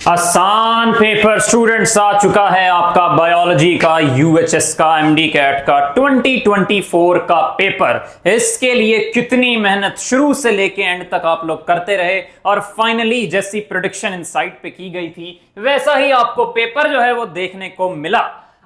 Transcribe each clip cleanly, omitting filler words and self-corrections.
आसान paper students आ चुका है आपका बायोलॉजी का यूएचएस का एमडी कैट का 2024 का पेपर। इसके लिए कितनी मेहनत शुरू से लेके एंड तक आप लोग करते रहे और फाइनली जैसी प्रेडिक्शन इन साइट पे की गई थी वैसा ही आपको पेपर जो है वो देखने को मिला।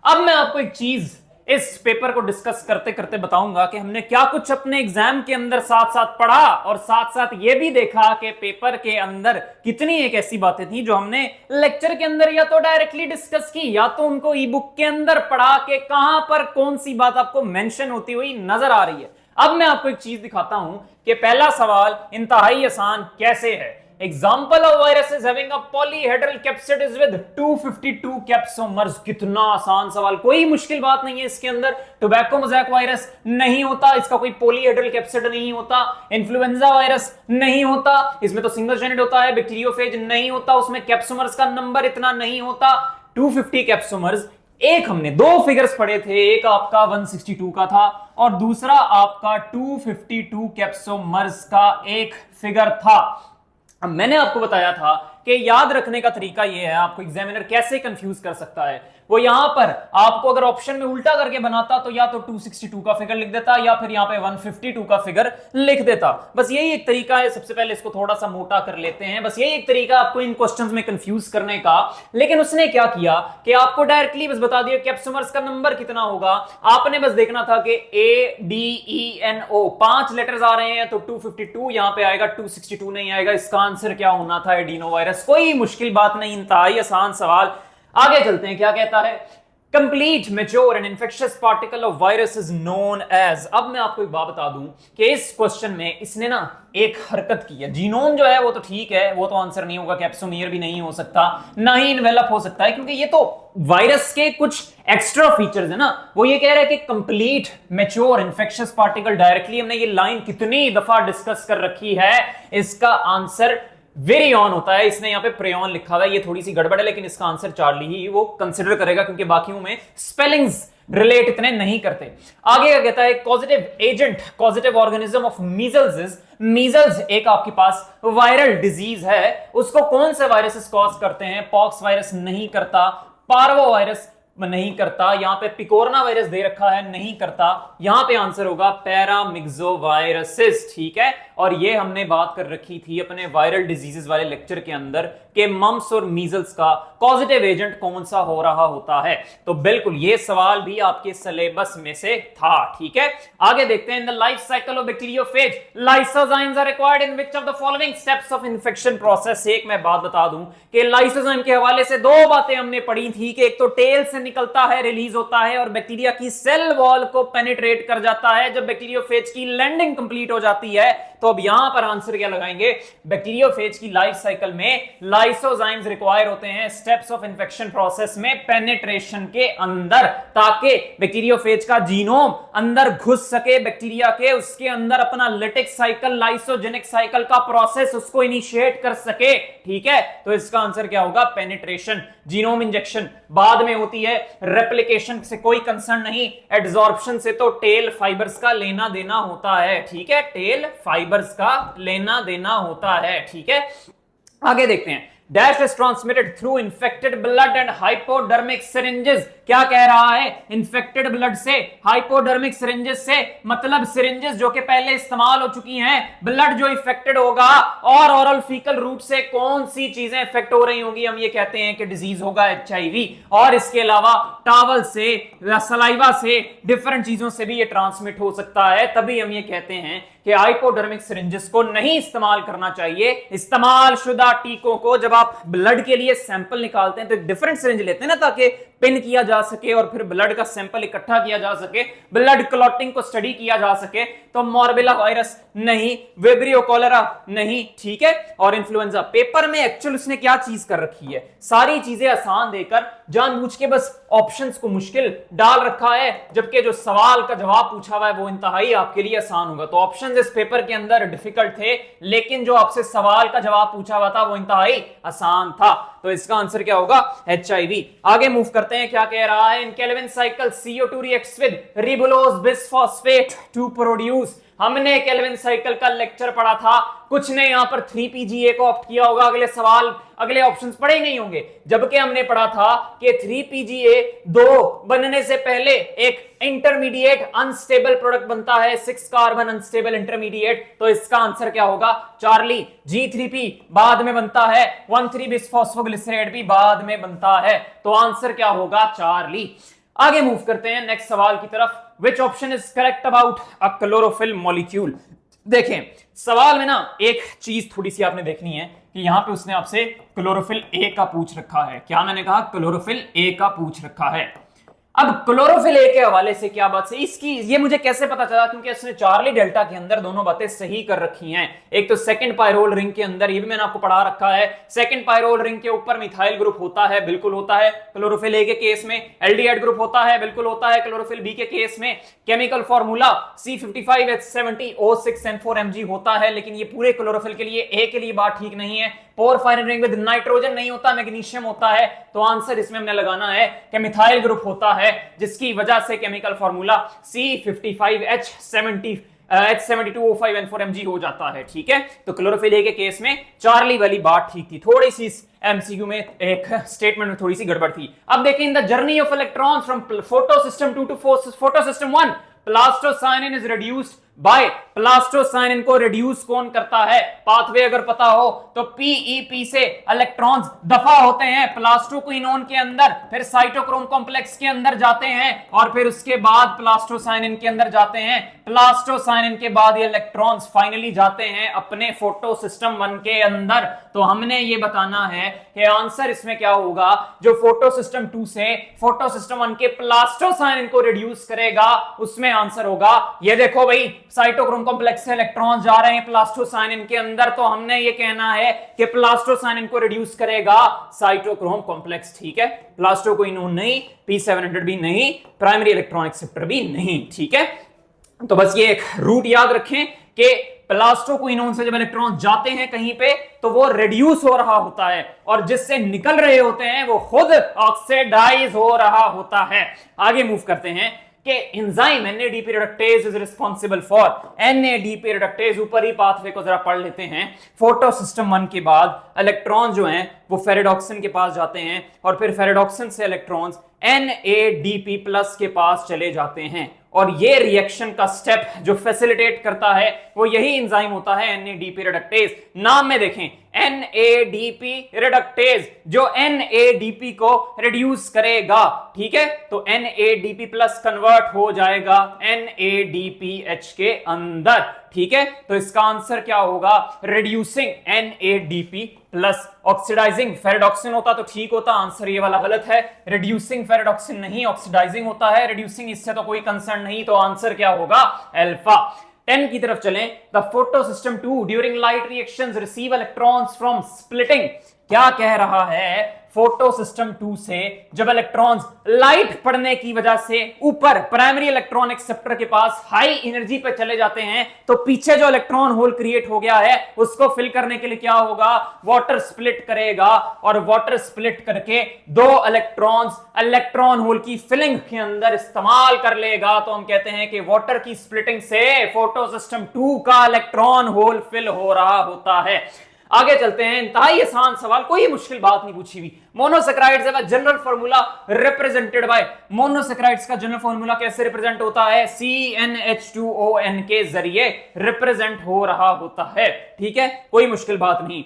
अब मैं आपको एक चीज इस पेपर को डिस्कस करते करते बताऊंगा कि हमने क्या कुछ अपने एग्जाम के अंदर साथ साथ पढ़ा और साथ साथ ये भी देखा कि पेपर के अंदर कितनी एक ऐसी बातें थी जो हमने लेक्चर के अंदर या तो डायरेक्टली डिस्कस की या तो उनको ई बुक के अंदर पढ़ा के कहां पर कौन सी बात आपको मेंशन होती हुई नजर आ रही है। अब मैं आपको एक चीज दिखाता हूं कि पहला सवाल इंतहाई आसान कैसे है। Example of viruses having a polyhedral capsids with 252 capsomers। कितना आसान सवाल, कोई मुश्किल बात नहीं है इसके अंदर। टोबैको मोज़ैक वायरस नहीं होता, इसका कोई पॉलीहेड्रल कैप्सिड नहीं होता। इन्फ्लुएंजा वायरस नहीं होता, इसमें तो सिंगल स्ट्रैंडेड होता है। बैक्टीरियोफेज नहीं होता, उसमें कैप्सोमर्स का नंबर इतना नहीं होता। 250 कैप्सोमर्स। एक हमने दो फिगर्स पढ़े थे, एक आपका 162 का था और दूसरा आपका 252 कैप्सोमर्स का एक फिगर था। अब मैंने आपको बताया था कि याद रखने का तरीका यह है, आपको एग्जामिनर कैसे कंफ्यूज कर सकता है। वो यहां पर आपको अगर ऑप्शन में उल्टा करके बनाता तो या तो 262 का फिगर लिख देता या फिर यहां पे 152 का फिगर लिख देता। बस यही एक तरीका है। सबसे पहले इसको थोड़ा सा मोटा कर लेते हैं। बस यही एक तरीका आपको इन क्वेश्चंस में कंफ्यूज करने का। लेकिन उसने क्या किया कि आपको डायरेक्टली बस बता दिया कैप्सोमर्स का नंबर कितना होगा। आपने बस देखना था कि ADENO 5 लेटर्स आ रहे हैं तो 252 यहां पे आएगा, 262 नहीं आएगा। इसका आंसर क्या होना था? Adeno virus. कोई मुश्किल बात नहीं, इंतहाई आसान सवाल। आगे चलते हैं, क्या कहता है? Complete mature and infectious particle of virus is known as. अब मैं आपको एक बात बता दूं कि इस क्वेश्चन में इसने ना एक हरकत की है। जीनोम जो है वो तो ठीक है, वो तो आंसर नहीं होगा। कैप्सोमियर भी नहीं हो सकता, ना ही इन्वेलप हो सकता है, क्योंकि ये तो वायरस के कुछ एक्स्ट्रा फीचर्स है ना। वो ये कह रहा है कि complete mature infectious particle. Directly हमने ये लाइन कितनी दफा डिस्कस कर रखी है। इसका आंसर वेरियन होता है। इसने यहां पे प्रेयन लिखा हुआ है, ये थोड़ी सी गड़बड़ है, लेकिन इसका आंसर चार्ली ही वो कंसिडर करेगा क्योंकि बाकियों में स्पेलिंग्स रिलेट इतने नहीं करते। आगे क्या कहता है? Positive agent, positive organism of measles is. Measles एक आपके पास वायरल डिजीज है, उसको कौन से वायरसेस कॉज करते हैं? पॉक्स वायरस नहीं करता, पार्वो वायरस नहीं करता, यहां पे पिकोरना वायरस दे रखा है, नहीं करता। यहां पे आंसर होगा पैरामिक्सोवायरसिस, ठीक है। और ये हमने बात कर रखी थी अपने वायरल डिजीजेस वाले लेक्चर के अंदर कि मम्स और मीजल्स का पॉजिटिव एजेंट कौन सा हो रहा होता है। तो बिल्कुल ये सवाल भी आपके सिलेबस में से था, ठीक है। आगे देखते हैं। In the life cycle of bacteriophage lysozymes are required in which of the following steps of infection process. एक मैं बात बता दूं कि लाइसोजाइम के हवाले से दो बातें हमने पढ़ी थी कि एक तो टेल से निकलता है, रिलीज होता है और बैक्टीरिया की सेल वॉल को पेनिट्रेट कर जाता है। जब बैक्टीरियोफेज की लैंडिंग कंप्लीट हो जाती है तो अब यहां पर आंसर क्या लगाएंगे? बैक्टीरियोफेज की लाइफ साइकिल में लाइसोजाइम्स रिक्वायर होते हैं स्टेप्स ऑफ इन्फेक्शन प्रोसेस में पेनिट्रेशन के अंदर, ताकि बैक्टीरियोफेज का जीनोम अंदर घुस सके बैक्टीरिया के, उसके अंदर अपना लिटिक साइकिल, लाइसोजेनिक साइकिल का प्रोसेस उसको इनिशिएट कर सके, ठीक है। तो इसका आंसर क्या होगा? पेनिट्रेशन। जीनोम इंजेक्शन बाद में होती है, रेप्लिकेशन से कोई कंसर्न नहीं, एड्सॉर्प्शन से तो टेल फाइबर्स का लेना देना होता है, ठीक है। टेल फाइबर्स का लेना देना होता है, ठीक है। आगे देखते हैं। Dash is transmitted through infected blood and hypodermic syringes. क्या कह रहा है? इंफेक्टेड ब्लड से, हाइपोडर्मिक सिरिंजेस से, मतलब सिरिंजेस जो कि पहले इस्तेमाल हो चुकी हैं, ब्लड जो इफेक्टेड होगा, और ओरल फीकल रूट से कौन सी चीजें इफेक्ट हो रही होंगी? हम ये कहते हैं कि डिजीज होगा HIV। और इसके अलावा टॉवल से, सलाइवा से, डिफरेंट चीजों से भी ये ट्रांसमिट हो सकता है। तभी हम ये कहते हैं कि हाइपोडर्मिक सिरिंजेस को नहीं इस्तेमाल करना चाहिए। इस्तेमाल शुदा टीकों को जब आप ब्लड के लिए सैंपल निकालते हैं तो एक डिफरेंट सिरिंज लेते हैं ना, ताकि पिन किया जा सके और फिर ब्लड का सैंपल इकट्ठा किया जा सके, ब्लड क्लॉटिंग को स्टडी किया जा सके। तो मॉर्बिला वायरस नहीं, वेब्रियो कॉलेरा नहीं, ठीक है। और इन्फ्लुएंजा। पेपर में एक्चुअल उसने क्या चीज कर रखी है? सारी चीजें आसान देकर जानबूझ के बस ऑप्शंस को मुश्किल डाल रखा है, जबकि जो सवाल का जवाब पूछा हुआ है वो इंतहाई आपके लिए आसान होगा। तो ऑप्शंस इस पेपर के अंदर डिफिकल्ट थे, लेकिन जो आपसे सवाल का जवाब पूछा हुआ था वो इंतहाई आसान था। तो इसका आंसर क्या होगा? HIV। आगे मूव करते हैं। क्या कह रहा है? In Calvin cycle CO2 reacts with ribulose bisphosphate to produce हमने केल्विन साइकिल का लेक्चर पढ़ा था, कुछ ने यहां पर 3pGA को ऑप्ट किया होगा, अगले सवाल अगले ऑप्शंस पढ़े ही नहीं होंगे, जबकि हमने पढ़ा था कि 3pGA 2 बनने से पहले एक इंटरमीडिएट अनस्टेबल प्रोडक्ट बनता है, 6 कार्बन अनस्टेबल इंटरमीडिएट। तो इसका आंसर क्या होगा? चार्ली। G3P बाद में बनता है, 1,3 बिसफॉस्फोग्लिसराइड भी बाद में बनता है, तो आंसर क्या होगा? चार्ली। आगे मूव करते हैं नेक्स्ट सवाल की तरफ। Which option is correct about a chlorophyll molecule? देखें सवाल में ना एक चीज थोड़ी सी आपने देखनी है कि यहां पे उसने आपसे क्लोरोफिल ए का पूछ रखा है। क्या मैंने कहा? क्लोरोफिल ए का पूछ रखा है। अब क्लोरोफिल ए के हवाले से क्या बात है इसकी, ये मुझे कैसे पता चला? क्योंकि उसने चार्ली डेल्टा के अंदर दोनों बातें सही कर रखी हैं। एक तो सेकंड पायरोल रिंग के अंदर, ये भी मैंने आपको पढ़ा रखा है, सेकंड पायरोल रिंग के ऊपर मिथाइल ग्रुप होता है, बिल्कुल होता है क्लोरोफिल ए के केस में। एल्डिहाइड ग्रुप होता है, बिल्कुल होता है क्लोरोफिल बी के केस में। केमिकल फॉर्मूला C55H70O6N4Mg होता है, लेकिन ये पूरे क्लोरोफिल के लिए, ए के लिए बात ठीक नहीं है। पोरफायरिन रिंग विद नाइट्रोजन नहीं होता, मैग्नीशियम होता है। तो आंसर इसमें हमने लगाना है कि मिथाइल ग्रुप होता है, जिसकी वजह से केमिकल फॉर्मूला C55H72O5N4Mg हो जाता है। ठीक है, तो क्लोरोफिल ए के केस में चार्ली वाली बात ठीक थी, थोड़ी सी एमसीक्यू में एक स्टेटमेंट में थोड़ी सी गड़बड़ थी। अब देखें, in the journey of electrons from photosystem 2 to photosystem 1, plastocyanin is reduced by. Plastocyanin को रिड्यूस कौन करता है? पाथवे अगर पता हो तो पीईपी से इलेक्ट्रॉन्स दफा होते हैं प्लास्टोक्विनोन के अंदर, फिर साइटोक्रोम कॉम्प्लेक्स के अंदर जाते हैं और फिर उसके बाद प्लास्टोसाइनिन के अंदर जाते हैं। प्लास्टोसाइनिन के बाद ये इलेक्ट्रॉन्स फाइनली जाते हैं अपने फोटोसिस्टम 1 के अंदर। तो हमने ये बताना है कि आंसर इसमें क्या होगा, जो फोटोसिस्टम 2 से फोटोसिस्टम 1 के प्लास्टोसाइनिन को रिड्यूस करेगा, उसमें आंसर होगा ये देखो भाई, साइटोक्रोम कॉम्प्लेक्स से इलेक्ट्रॉन्स जा रहे हैं प्लास्टोसाइनिन के अंदर, तो हमने ये कहना है कि प्लास्टोसाइनिन को रिड्यूस करेगा साइटोक्रोम कॉम्प्लेक्स। ठीक है, प्लास्टोक्विनोन नहीं, P700 भी नहीं, प्राइमरी इलेक्ट्रॉन एक्सेप्टर भी नहीं। ठीक है, तो बस ये एक रूट याद रखें कि प्लास्टोक्विनोन से जब इलेक्ट्रॉन जाते हैं कहीं पे तो वो रिड्यूस हो रहा होता है, और जिससे निकल रहे होते हैं वो खुद ऑक्सीडाइज हो रहा होता है। आगे मूव करते हैं कि enzyme NADP reductase is responsible for. NADP reductase, ऊपर ही पाथवे को जरा पढ़ लेते हैं। फोटोसिस्टम 1 के बाद इलेक्ट्रॉन जो हैं वो फेरेडॉक्सिन के पास जाते हैं, और फिर फेरेडॉक्सिन से इलेक्ट्रॉन्स NADP प्लस के पास चले जाते हैं, और ये रिएक्शन का स्टेप जो फैसिलिटेट करता है वो यही एंजाइम होता है NADP रिडक्टेज। नाम में देखें NADP रिडक्टेज, जो NADP को रिड्यूस करेगा। ठीक है, तो NADP प्लस कन्वर्ट हो जाएगा NADPH के अंदर। ठीक है, तो इसका आंसर क्या होगा? Reducing NADP plus. Oxidising ferredoxin होता तो ठीक होता, आंसर ये वाला गलत है। रिड्यूसिंग फेरेडॉक्सिन नहीं, ऑक्सीडाइजिंग होता है। रिड्यूसिंग इससे तो कोई कंसर्न नहीं, तो आंसर क्या होगा? अल्फा। 10 की तरफ चलें। The photosystem 2 during light reactions receive electrons from splitting. क्या कह रहा है? फोटोसिस्टम 2 से जब इलेक्ट्रॉन्स लाइट पड़ने की वजह से ऊपर प्राइमरी इलेक्ट्रॉन एक्सेप्टर के पास हाई एनर्जी पे चले जाते हैं, तो पीछे जो इलेक्ट्रॉन होल क्रिएट हो गया है उसको फिल करने के लिए क्या होगा? वाटर स्प्लिट करेगा, और वाटर स्प्लिट करके दो इलेक्ट्रॉन्स इलेक्ट्रॉन होल की फिलिंग के अंदर इस्तेमाल कर लेगा। तो हम कहते हैं कि वाटर की स्प्लिटिंग से फोटोसिस्टम 2 का इलेक्ट्रॉन होल फिल हो रहा होता है। आगे चलते हैं, इंतहाई आसान सवाल, कोई मुश्किल बात नहीं पूछी हुई। मोनोसैकेराइड्स का general formula represented by. Monosaccharides का जनरल फार्मूला कैसे रिप्रेजेंट होता है? CnH2ON के जरिए रिप्रेजेंट हो रहा होता है। ठीक है, कोई मुश्किल बात नहीं।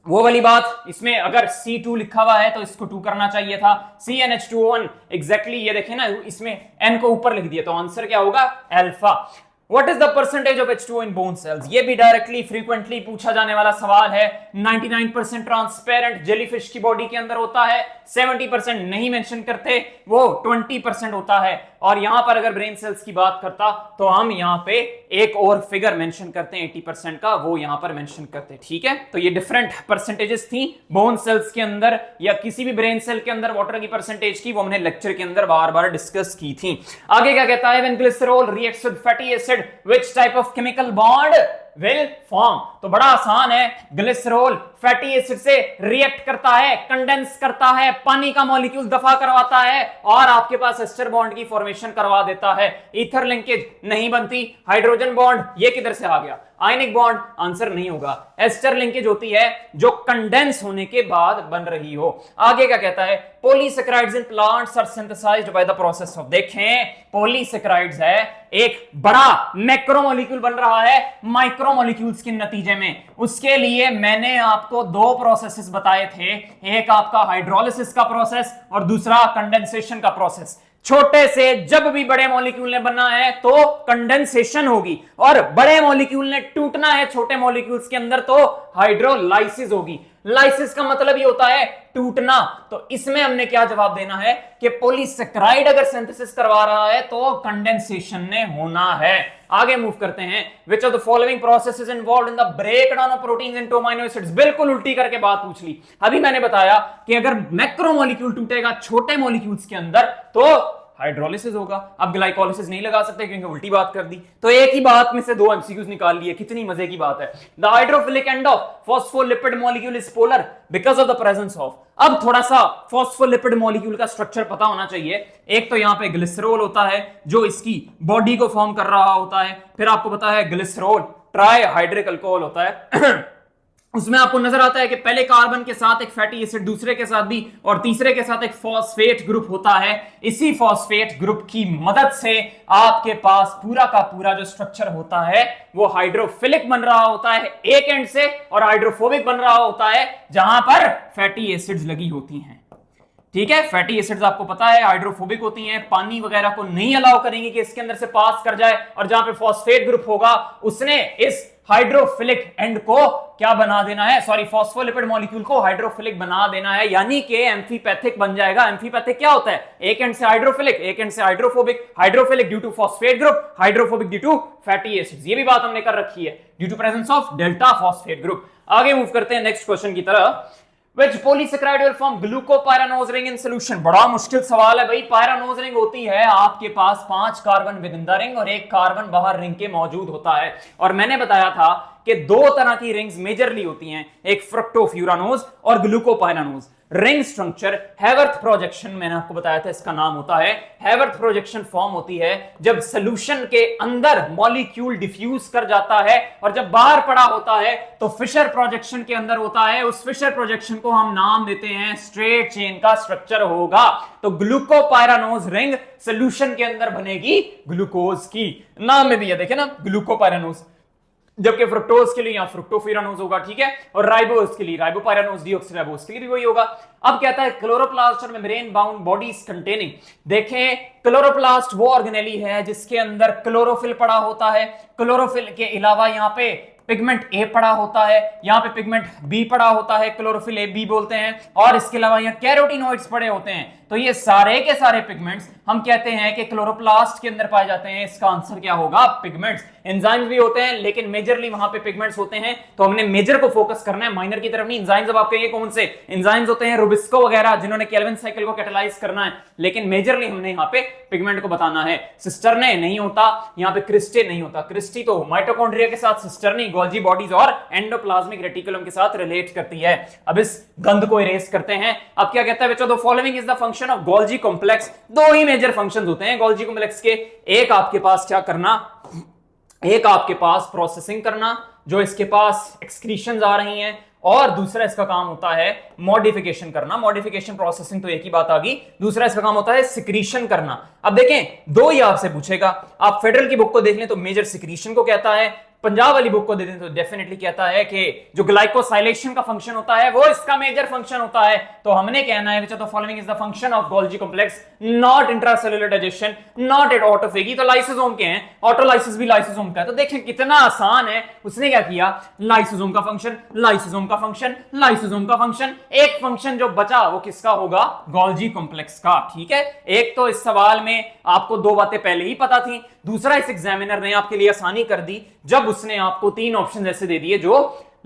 वो वाली बात, इसमें अगर C2 लिखा हुआ है तो इसको 2 करना चाहिए था। CnH2ON एग्जैक्टली ये देखें ना, इसमें N को ऊपर लिख दिया, तो आंसर क्या होगा? Alpha. What is the percentage of H2O in bone cells? ये भी डायरेक्टली फ्रीक्वेंटली पूछा जाने वाला सवाल है। 99% ट्रांसपेरेंट जेलीफिश की बॉडी के अंदर होता है, 70% नहीं मेंशन करते, वो 20% होता है। और यहां पर अगर ब्रेन सेल्स की बात करता तो हम यहां पे एक और फिगर मेंशन करते हैं 80% का, वो यहां पर मेंशन करते। ठीक है, तो ये डिफरेंट परसेंटेजेस थी बोन सेल्स के अंदर या किसी भी ब्रेन सेल के अंदर वाटर की परसेंटेज की, वो हमने लेक्चर के अंदर बार बार डिस्कस की थी। आगे क्या कहता है? When glycerol reacts with fatty acid, which type of chemical bond will form. तो बड़ा आसान है, ग्लिसरॉल फैटी एसिड से रिएक्ट करता है, कंडेंस करता है, पानी का मॉलिक्यूल दफा करवाता है और आपके पास एस्टर बॉन्ड की फॉर्मेशन करवा देता है। ईथर लिंकेज नहीं बनती, हाइड्रोजन बॉन्ड ये किधर से आ गया, आयनिक बॉन्ड आंसर नहीं होगा। एस्टर लिंकेज होती है जो कंडेंस होने के बाद बन रही हो। आगे क्या कहता है, polysaccharides in plants are synthesized by the process of, देखें पॉलीसेकेराइड्स है एक बड़ा मैक्रोमोलिक्यूल बन रहा है माइक्रोमोलिक्यूल्स के नतीजे में। उसके लिए मैंने आपको दो प्रोसेसेस बताए थे, एक आपका हाइड्रोलिसिस का प्रोसेस और दूसरा कंडेंसेशन का प्रोसेस। छोटे से जब भी बड़े मॉलिक्यूल ने बनना है तो कंडेंसेशन होगी और बड़े मॉलिक्यूल ने टूटना है छोटे मॉलिक्यूल्स के अंदर तो हाइड्रोलाइसिस होगी। लाइसिस का मतलब ये होता है टूटना। तो इसमें हमने क्या जवाब देना है कि पॉलीसेकेराइड अगर सिंथेसिस करवा रहा है तो कंडेंसेशन ने होना है। आगे मूव करते हैं, which of the following processes involved in the breakdown of proteins into amino acids. बिल्कुल उल्टी करके बात पूछ ली। अभी मैंने बताया कि अगर मैक्रोमोलिक्यूल टूटेगा छोटे मॉलिक्यूल्स के अंदर तो हाइड्रोलिसिस होगा। अब ग्लाइकोलिसिस नहीं लगा सकते क्योंकि उल्टी बात कर दी। तो एक ही बात में से दो एमसीक्यूज निकाल लिए, कितनी मजे की बात है। The hydrophilic end of phospholipid molecule is polar because of the presence of. अब थोड़ा सा फॉस्फोलिपिड मॉलिक्यूल का स्ट्रक्चर पता होना चाहिए। एक तो यहां पे ग्लिसरॉल होता है जो इसकी बॉडी को फॉर्म कर रहा होता है, फिर आपको पता है ग्लिसरॉल ट्राई हाइड्रिक अल्कोहल होता है उसमें आपको नजर आता है कि पहले कार्बन के साथ एक फैटी एसिड, दूसरे के साथ भी और तीसरे के साथ एक फॉस्फेट ग्रुप होता है। इसी फॉस्फेट ग्रुप की मदद से आपके पास पूरा का पूरा जो स्ट्रक्चर होता है वो हाइड्रोफिलिक बन रहा होता है एक एंड से और हाइड्रोफोबिक बन रहा होता है जहां पर फैटी एसिड्स लगी होती हैं। ठीक है, फैटी एसिड्स आपको पता है हाइड्रोफोबिक होती हैं, पानी वगैरह को नहीं अलाउ करेंगे कि इसके अंदर से पास कर जाए, और जहां पे फॉस्फेट ग्रुप होगा उसने इस हाइड्रोफिलिक एंड को क्या बना देना है, सॉरी फॉस्फोलिपिड मॉलिक्यूल को हाइड्रोफिलिक बना देना है, यानी कि एम्फीपैथिक बन जाएगा। एम्फीपैथिक क्या होता है, एक एंड से हाइड्रोफिलिक एक एंड से hydrophobic, hydrophilic due to phosphate group, hydrophobic due to fatty acids. ये भी बात हमने कर रखी है, due to presence of delta phosphate group. आगे मूव करते हैं नेक्स्ट क्वेश्चन की तरफ। Which polysaccharide will form glucopyranose ring in solution? बड़ा मुश्किल सवाल है भाई। पायरानोज रिंग होती है आपके पास 5 carbon with in the ring और 1 कार्बन बाहर रिंग के मौजूद होता है। और मैंने बताया था कि 2 तरह की रिंग्स मेजरली होती हैं, एक फ्रक्टोफ्यूरानोज और ग्लूकोपायरानोज। रिंग स्ट्रक्चर हैवर्थ प्रोजेक्शन मैंने आपको बताया था, इसका नाम होता है हैवर्थ प्रोजेक्शन। फॉर्म होती है जब सॉल्यूशन के अंदर मॉलिक्यूल डिफ्यूज कर जाता है और जब बाहर पड़ा होता है तो फिशर प्रोजेक्शन के अंदर होता है। उस फिशर प्रोजेक्शन को हम नाम देते हैं स्ट्रेट चेन का स्ट्रक्चर होगा। तो ग्लूकोपायरानोज रिंग सॉल्यूशन के अंदर बनेगी ग्लूकोज की, नाम में भी है देखे ना ग्लूकोपायरानोज, जबकि फ्रुक्टोज के लिए यहां फ्रुक्टोफ्यूरानोज होगा। ठीक है, और राइबोज के लिए राइबोपायरानोज, डीऑक्सीराइबोज के लिए भी वही होगा। अब कहता है क्लोरोप्लास्ट और मेम्ब्रेन बाउंड बॉडीज कंटेनिंग। देखें क्लोरोप्लास्ट वो ऑर्गेनेली है जिसके अंदर क्लोरोफिल पड़ा होता है। क्लोरोफिल के अलावा यहाँ पे पिगमेंट ए पड़ा होता है, यहाँ पे पिगमेंट बी पड़ा होता है, क्लोरोफिल ए बी बोलते हैं, और इसके अलावा यहाँ कैरोटिनोइड्स पड़े होते हैं। तो ये सारे के सारे पिगमेंट्स हम कहते हैं कि क्लोरोप्लास्ट के अंदर पाए जाते हैं। इसका आंसर क्या होगा, पिगमेंट्स। एंजाइम्स भी होते हैं लेकिन मेजरली वहां पे पिगमेंट्स होते हैं, तो हमने मेजर को फोकस करना है, माइनर की तरफ नहीं। एंजाइम्स अब आप कहिए कौन से एंजाइम्स होते हैं, रुबिस्को वगैरह जिन्होंने केल्विन साइकिल को कैटालाइज करना है, लेकिन मेजरली हमने यहाँ पे पिगमेंट को बताना है। सिस्टरने नहीं होता, यहाँ पे क्रिस्टे नहीं होता। क्रिस्टी तो माइटोकॉन्ड्रिया के साथ, सिस्टरनी गोल्जी बॉडीज और एंडोप्लाज्मिक रेटिकुलम के साथ रिलेट करती है। अब इस गंध को इरेज करते हैं। अब क्या कहता है बच्चों, the following is the function of Golgi complex. 2 ही मेजर फंक्शंस होते हैं गोल्जी कॉम्प्लेक्स के, एक आपके पास क्या करना, एक आपके पास प्रोसेसिंग करना जो इसके पास एक्सक्रीशंस आ रही हैं, और दूसरा इसका काम होता है मॉडिफिकेशन करना। मॉडिफिकेशन प्रोसेसिंग तो एक ही बात आ गई, दूसरा इसका काम होता है सिक्रीशन करना। अब देखें 2 ही आपसे पूछेगा, आप फेडरल की बुक को देख लें तो मेजर सिक्रीशन को कहता है, पंजाब वाली बुक को दे दें तो डेफिनेटली कहता है कि जो ग्लाइकोसाइलेशन का फंक्शन होता है वो इसका मेजर फंक्शन होता है। तो हमने कहना है तो following is the function of Golgi complex, not intracellular digestion, not at autophagy. तो लाइसोसोम के हैं, ऑटोलाइसिस भी लाइसोसोम का है। तो देखें कितना आसान है, उसने क्या किया, लाइसोसोम का फंक्शन, लाइसोसोम का फंक्शन, लाइसोसोम का फंक्शन, एक फंक्शन जो बचा वो किसका होगा, गोल्जी कॉम्प्लेक्स का। ठीक है, एक तो इस सवाल में आपको 2 बातें पहले ही पता थी, दूसरा इस एग्जामिनर ने आपके लिए आसानी कर दी जब उसने आपको 3 ऑप्शन ऐसे दे दिए जो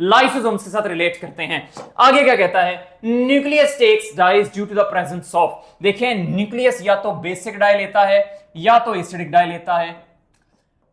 लाइसोसोम्स के साथ रिलेट करते हैं। आगे क्या कहता है, nucleus takes dyes due to the presence of. देखें न्यूक्लियस या तो बेसिक डाई लेता है या तो एसिडिक डाई लेता है।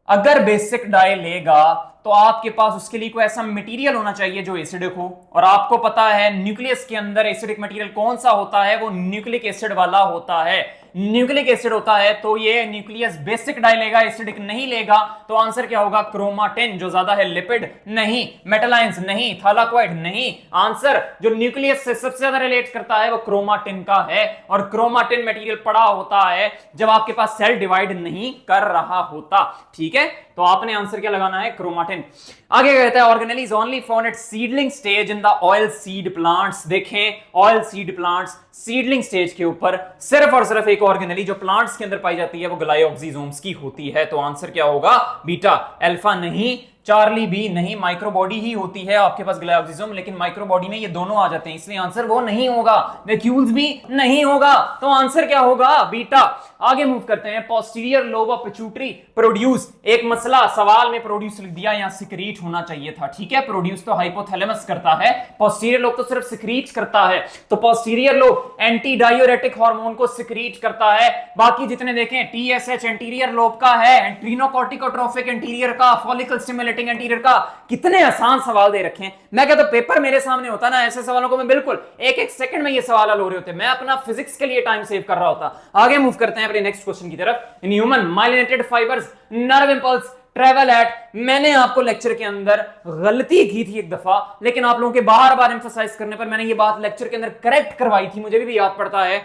अगर बेसिक डाई लेगा तो तो आपके पास उसके लिए कोई ऐसा मटेरियल होना चाहिए जो एसिडिक हो, और आपको पता है न्यूक्लियस के अंदर एसिडिक मटेरियल कौन सा होता है, वो न्यूक्लिक एसिड वाला होता है। न्यूक्लिक एसिड होता है तो ये न्यूक्लियस बेसिक डाई लेगा, एसिडिक नहीं लेगा। तो आंसर क्या होगा? क्रोमाटिन। जो ज्यादा है लिपिड नहीं, मेटालाइंस नहीं, थालाकोइड नहीं। आंसर जो न्यूक्लियस से सबसे ज्यादा रिलेट करता है वो क्रोमाटिन का है, और क्रोमाटिन मटेरियल पड़ा होता है जब आपके पास सेल डिवाइड नहीं कर रहा होता। ठीक है, तो आपने आंसर क्या लगाना है? क्रोमाटिन। आगे कहता है organelle is only found at seedling stage in the oil seed plants. देखें, oil seed plants seedling stage के ऊपर सिर्फ और सिर्फ एक ऑर्गेनेली जो प्लांट्स के अंदर पाई जाती है वो ग्लाइऑक्सिजोम्स की होती है। तो आंसर क्या होगा? बीटा। अल्फा नहीं, चार्ली बी नहीं, माइक्रोबॉडी ही होती है आपके पास ग्लाइऑक्सिजोम, लेकिन माइक्रोबॉडी में ये दोनों आ जाते हैं, इसलिए आंसर वो नहीं होगा। वैक्यूल्स भी नहीं होगा, तो आंसर क्या होगा? बीटा। आगे मूव करते हैं। Posterior lobe of pituitary produce, एक मसला सवाल में प्रोड्यूस लिख दिया, यहां सिक्रीट होना चाहिए था। ठीक है, प्रोड्यूस तो हाइपोथैलेमस करता है, पोस्टीरियर लोब तो सिर्फ सिक्रीट करता है। तो posterior lobe anti diuretic hormone को सिक्रीट करता है। बाकी जितने देखें, टीएसएच एंटीरियर लोब का है, एंट्रीनोकॉर्टिकोट्रोफिक एंटीरियर का, फॉलिकल स्टिमुलेटिंग एंटीरियर का। कितने आसान सवाल दे रखे हैं। मैं कहता हूं पेपर मेरे सामने होता ना, ऐसे सवालों को मैं बिल्कुल एक एक सेकंड में ये सवाल हल हो रहे होते, मैं अपना फिजिक्स के लिए टाइम सेव कर रहा होता। आगे मूव करते हैं अपने नेक्स्ट क्वेश्चन की तरफ। In human myelinated fibres nerve impulse travel eight, मैंने आपको लेक्चर के अंदर गलती की थी एक दफा, लेकिन आप लोगों के बार बार एम्फसाइज करने पर मैंने ये बात लेक्चर के अंदर करेक्ट करवाई थी। मुझे भी याद पड़ता है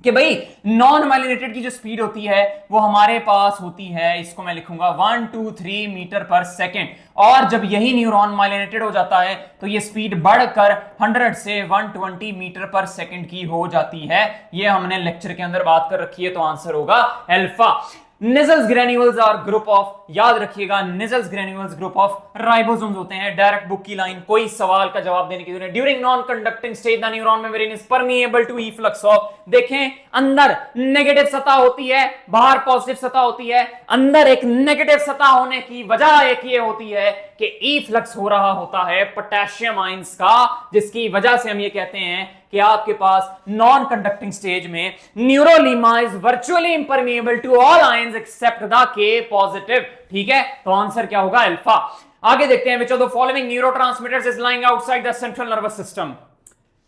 कि भाई नॉन माइलिनेटेड की जो स्पीड होती है वो हमारे पास होती है, इसको मैं लिखूंगा 123 मीटर पर सेकेंड, और जब यही न्यूरॉन माइलिनेटेड हो जाता है तो ये स्पीड बढ़कर 100 से 120 मीटर पर सेकेंड की हो जाती है। ये हमने लेक्चर के अंदर बात कर रखी है, तो आंसर होगा alpha. Nissl's granules are group of, याद रखिएगा, Nissl's granules group of ribosomes होते हैं। डायरेक्ट बुक की लाइन, कोई सवाल का जवाब देने की जरूरत नहीं। During non conducting stage the neuron membrane is permeable to efflux of, देखें अंदर नेगेटिव सतह होती है, बाहर पॉजिटिव सतह होती है। अंदर एक नेगेटिव सतह होने की वजह एक ये होती है कि इफ्लक्स हो रहा होता है पोटेशियम आयंस का, जिसकी वजह से हम ये कहते हैं कि आपके पास नॉन कंडक्टिंग स्टेज में neurolemma is virtually impermeable to all ions except the K positive. ठीक है, तो आंसर क्या होगा? अल्फा। आगे देखते हैं, which of the following neurotransmitters is lying outside the central nervous system.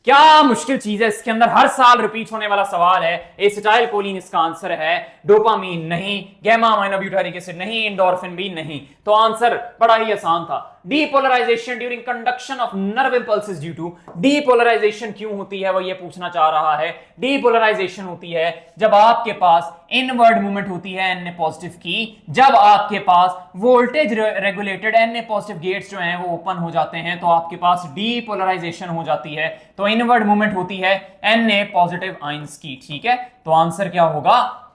क्या मुश्किल चीज है, इसके अंदर हर साल रिपीट होने वाला सवाल है। एसिटाइल कोलिन इसका आंसर है, डोपामीन नहीं, गैमा अमाइनोब्यूटारिक एसिड नहीं, एंडोर्फिन भी नहीं। तो आंसर बड़ा ही आसान था। Depolarization during conduction of nerve impulses due to, depolarization क्यों होती है वो ये पूछना चाह रहा है। डीपोलराइजेशन होती है जब आपके पास इनवर्ड मूवमेंट होती है एन पॉजिटिव की, जब आपके पास voltage regulated N positive gates जो हैं वो ओपन हो जाते हैं, तो आपके पास डीपोलराइजेशन हो जाती है। तो इनवर्ड मूवमेंट होती है एन पॉजिटिव आयंस की। ठीक है, तो आंसर क्या होगा?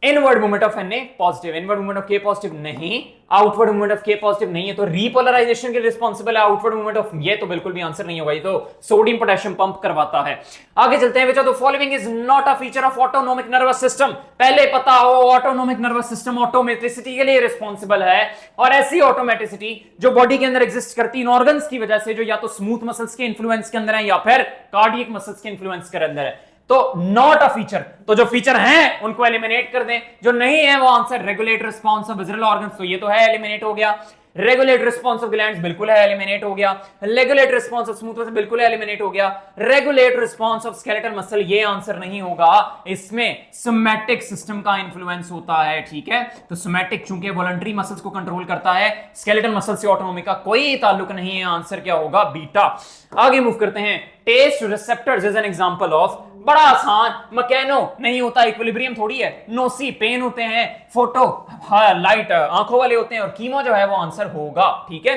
Inward movement of N positive, inward movement of K positive नहीं, outward movement of K positive नहीं है, तो रीपोलराइजेशन के रिस्पॉन्सिबल है आउटवर्ड मूवमेंट ऑफ, ये तो बिल्कुल भी आंसर नहीं होगा, ये तो सोडियम पोटेशियम पंप करवाता है। आगे चलते हैं, which of the following is not a feature of autonomic nervous system. पहले पता हो, ऑटोनोमिक नर्वस सिस्टम ऑटोमेटिसिटी के लिए रिस्पॉन्सिबल है, और ऐसी ऑटोमेटिसिटी जो बॉडी के अंदर एग्जिस्ट करती इन ऑर्गन्स की वजह से, जो या तो स्मूथ मसल्स के इन्फ्लुएंस के अंदर है या फिर कार्डियक मसल्स के इन्फ्लुएंस के अंदर है। तो नॉट अ फीचर, तो जो फीचर हैं उनको एलिमिनेट कर दें, जो नहीं है वो answer regulate response of visual organs, तो ये तो है, एलिमिनेट हो गया। रेगुलेट रिस्पांस ऑफ ग्लैंड्स बिल्कुल है, एलिमिनेट हो गया। Regulate response of smooth muscle बिल्कुल है, एलिमिनेट हो गया। Regulate response of skeletal muscle, ये आंसर नहीं होगा, इसमें सोमैटिक सिस्टम का इंफ्लुएंस होता है। ठीक है, तो सोमैटिक चूंकि वॉलंटरी मसल्स को कंट्रोल करता है, स्केलेटल मसल से ऑटोनोमिक का कोई ताल्लुक नहीं है। आंसर क्या होगा? बीटा। आगे मूव करते हैं, test receptors is an example of, बड़ा आसान, मकैनो नहीं होता, इक्विलिब्रियम थोड़ी है, नोसी पेन होते हैं, फोटो लाइट आंखों वाले होते हैं, और कीमो जो है वो आंसर होगा। ठीक है,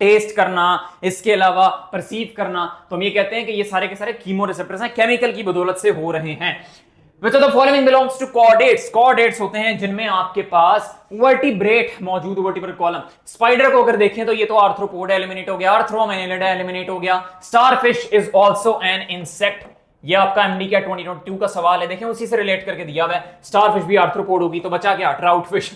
टेस्ट करना, इसके अलावा परसीव करना, तो हम ये कहते हैं कि ये सारे के सारे कीमो रिसेप्टर्स हैं, केमिकल की बदौलत से हो रहे हैं। Which of the following belongs to chordates? Chordates होते हैं जिनमें आपके पास वर्टिब्रेट मौजूद, वर्टिब्रल कॉलम। स्पाइडर को अगर देखें तो ये तो आर्थ्रोपोड एलिमिनेट हो गया, आर्थ्रोमेनिलिडा एलिमिनेट हो गया। Starfish is also an insect, ये आपका एमडी का 2022 का सवाल है, देखें उसी से रिलेट करके दिया हुआ है। स्टारफिश भी आर्थ्रोपोड होगी, तो बचा क्या? Trout fish.